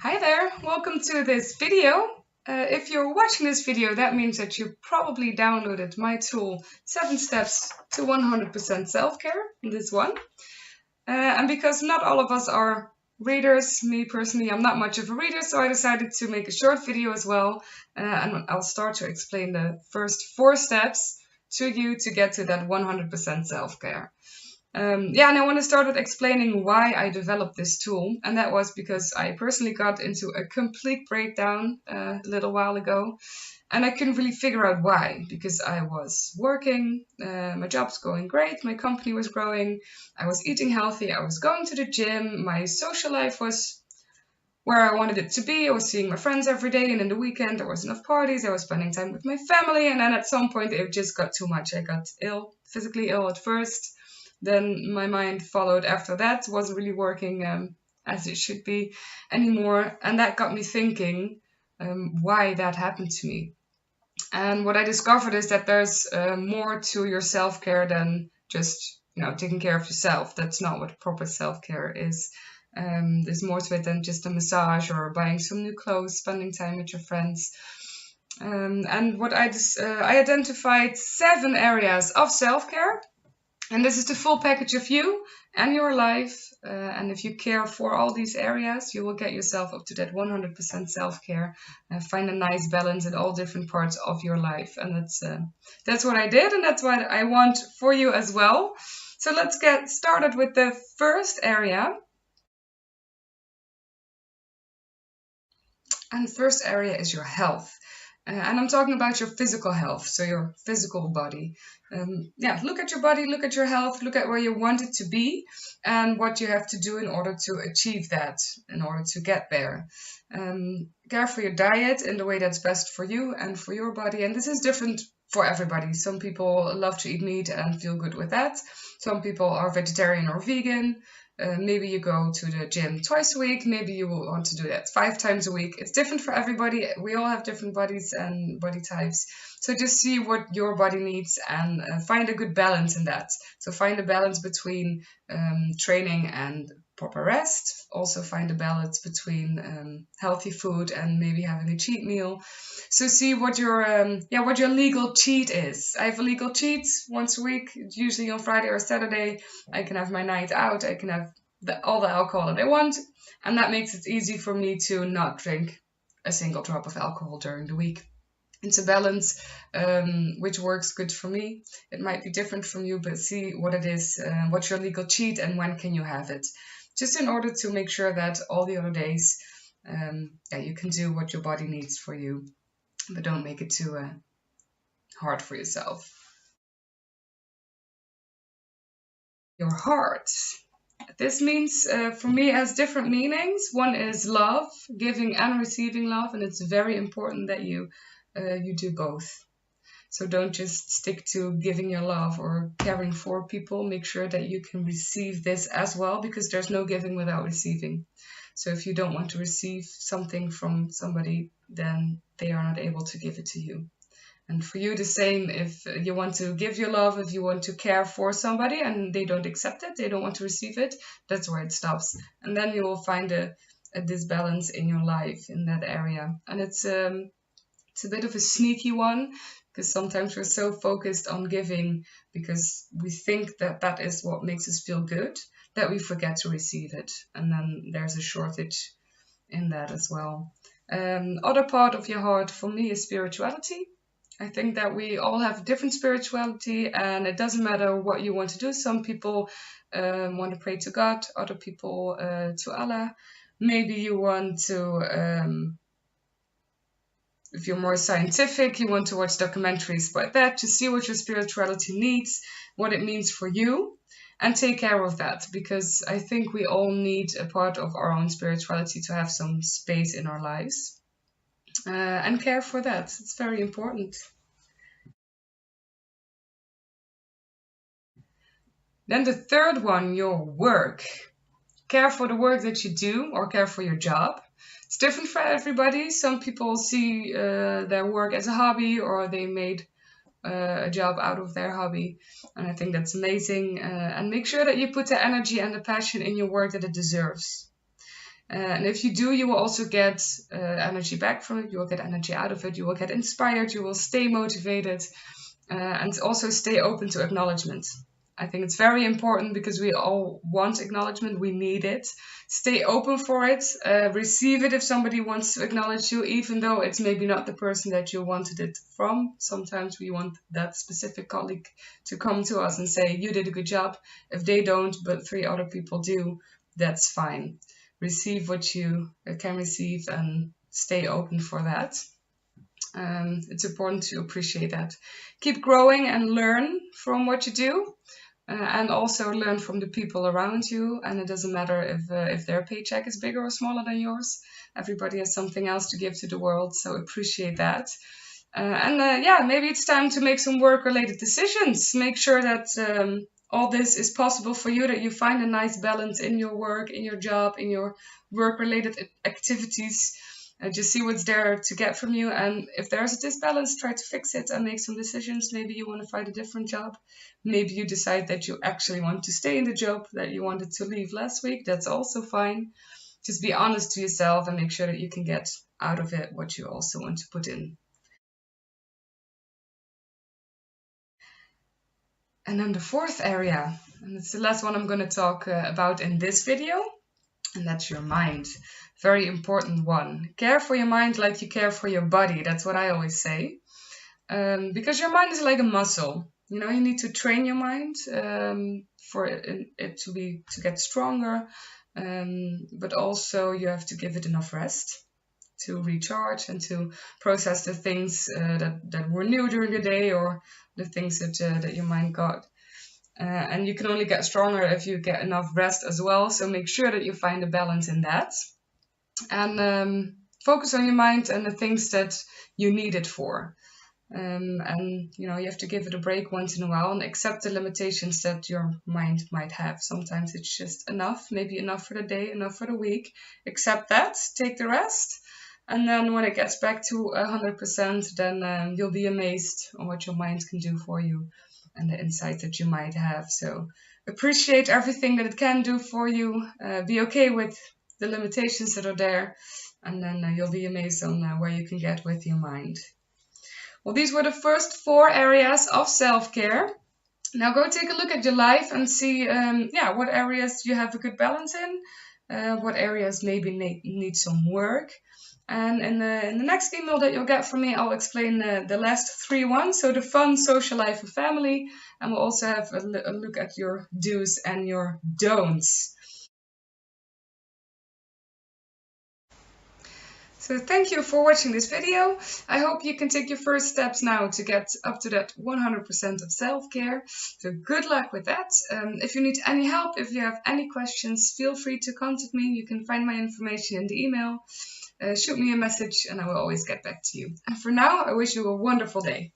Hi there, welcome to this video. If you're watching this video, that means that you probably downloaded my tool, 7 Steps to 100% Self-Care, this one. And because not all of us are readers, me personally, I'm not much of a reader, so I decided to make a short video as well. And I'll start to explain the first 4 steps to you to get to that 100% self-care. And I want to start with explaining why I developed this tool. And that was because I personally got into a complete breakdown a little while ago. And I couldn't really figure out why, because I was working, my job's going great, my company was growing, I was eating healthy, I was going to the gym, my social life was where I wanted it to be. I was seeing my friends every day, and in the weekend there was enough parties, I was spending time with my family, and then at some point it just got too much. I got ill, physically ill at first. Then my mind followed after that, wasn't really working as it should be anymore. And that got me thinking why that happened to me. And what I discovered is that there's more to your self-care than just, taking care of yourself. That's not what proper self-care is. There's more to it than just a massage or buying some new clothes, spending time with your friends. And what I identified 7 areas of self-care. And this is the full package of you and your life. And if you care for all these areas, you will get yourself up to that 100% self-care. Find a nice balance in all different parts of your life. And that's what I did, and that's what I want for you as well. So let's get started with the first area. And the first area is your health. And I'm talking about your physical health, so your physical body. Look at your body, look at your health, look at where you want it to be and what you have to do in order to achieve that, in order to get there. Care for your diet in the way that's best for you and for your body. And this is different for everybody. Some people love to eat meat and feel good with that. Some people are vegetarian or vegan. Maybe you go to the gym twice a week. Maybe you will want to do that 5 times a week. It's different for everybody. We all have different bodies and body types. So just see what your body needs and find a good balance in that. So find a balance between training and proper rest. Also find a balance between healthy food and maybe having a cheat meal. So see what your legal cheat is. I have a legal cheat once a week, usually on Friday or Saturday. I can have my night out. I can have all the alcohol that I want, and that makes it easy for me to not drink a single drop of alcohol during the week. It's a balance which works good for me. It might be different from you, but see what it is, what's your legal cheat, and when can you have it. Just in order to make sure that all the other days, you can do what your body needs for you, but don't make it too hard for yourself. Your heart. This means, for me, has different meanings. One is love, giving and receiving love, and it's very important that you do both. So don't just stick to giving your love or caring for people. Make sure that you can receive this as well, because there's no giving without receiving. So if you don't want to receive something from somebody, then they are not able to give it to you. And for you, the same. If you want to give your love, if you want to care for somebody and they don't accept it, they don't want to receive it, that's where it stops. And then you will find a disbalance in your life in that area. And it's a bit of a sneaky one, because sometimes we're so focused on giving because we think that that is what makes us feel good, that we forget to receive it. And then there's a shortage in that as well. Other part of your heart for me is spirituality. I think that we all have different spirituality, and it doesn't matter what you want to do. Some people want to pray to God, other people to Allah. Maybe you want to, if you're more scientific, you want to watch documentaries about that to see what your spirituality needs, what it means for you, and take care of that, because I think we all need a part of our own spirituality to have some space in our lives. And care for that. It's very important. Then the third one, your work. Care for the work that you do, or care for your job. It's different for everybody. Some people see their work as a hobby, or they made a job out of their hobby. And I think that's amazing. And make sure that you put the energy and the passion in your work that it deserves. And if you do, you will also get energy back from it. You will get energy out of it. You will get inspired. You will stay motivated, and also stay open to acknowledgement. I think it's very important because we all want acknowledgement. We need it. Stay open for it. Receive it if somebody wants to acknowledge you, even though it's maybe not the person that you wanted it from. Sometimes we want that specific colleague to come to us and say, you did a good job. If they don't, but 3 other people do, that's fine. Receive what you can receive and stay open for that. It's important to appreciate that. Keep growing and learn from what you do. And also learn from the people around you. And it doesn't matter if their paycheck is bigger or smaller than yours. Everybody has something else to give to the world, so appreciate that. Yeah, maybe it's time to make some work-related decisions. Make sure that all this is possible for you, that you find a nice balance in your work, in your job, in your work-related activities. Just see what's there to get from you, and if there's a disbalance, try to fix it and make some decisions. Maybe you want to find a different job. Maybe you decide that you actually want to stay in the job that you wanted to leave last week. That's also fine. Just be honest to yourself and make sure that you can get out of it what you also want to put in. And then the fourth area, and it's the last one I'm going to talk about in this video, and that's your mind. Very important one. Care for your mind like you care for your body. That's what I always say. Because your mind is like a muscle. You know, you need to train your mind for it to get stronger. But also you have to give it enough rest to recharge and to process the things that were new during the day, or the things that your mind got. And you can only get stronger if you get enough rest as well. So make sure that you find a balance in that. And focus on your mind and the things that you need it for. And you know, you have to give it a break once in a while and accept the limitations that your mind might have. Sometimes it's just enough, maybe enough for the day, enough for the week. Accept that, take the rest. And then when it gets back to 100%, then you'll be amazed on what your mind can do for you and the insight that you might have. So appreciate everything that it can do for you. Be okay with the limitations that are there, and then you'll be amazed on where you can get with your mind. Well, these were the first 4 areas of self-care. Now go take a look at your life and see what areas you have a good balance in, what areas maybe need some work. And in the next email that you'll get from me, I'll explain the last 3 ones. So the fun, social life, and family. And we'll also have a look at your do's and your don'ts. So thank you for watching this video. I hope you can take your first steps now to get up to that 100% of self-care. So good luck with that. If you need any help, if you have any questions, feel free to contact me. You can find my information in the email. Shoot me a message and I will always get back to you. And for now, I wish you a wonderful day.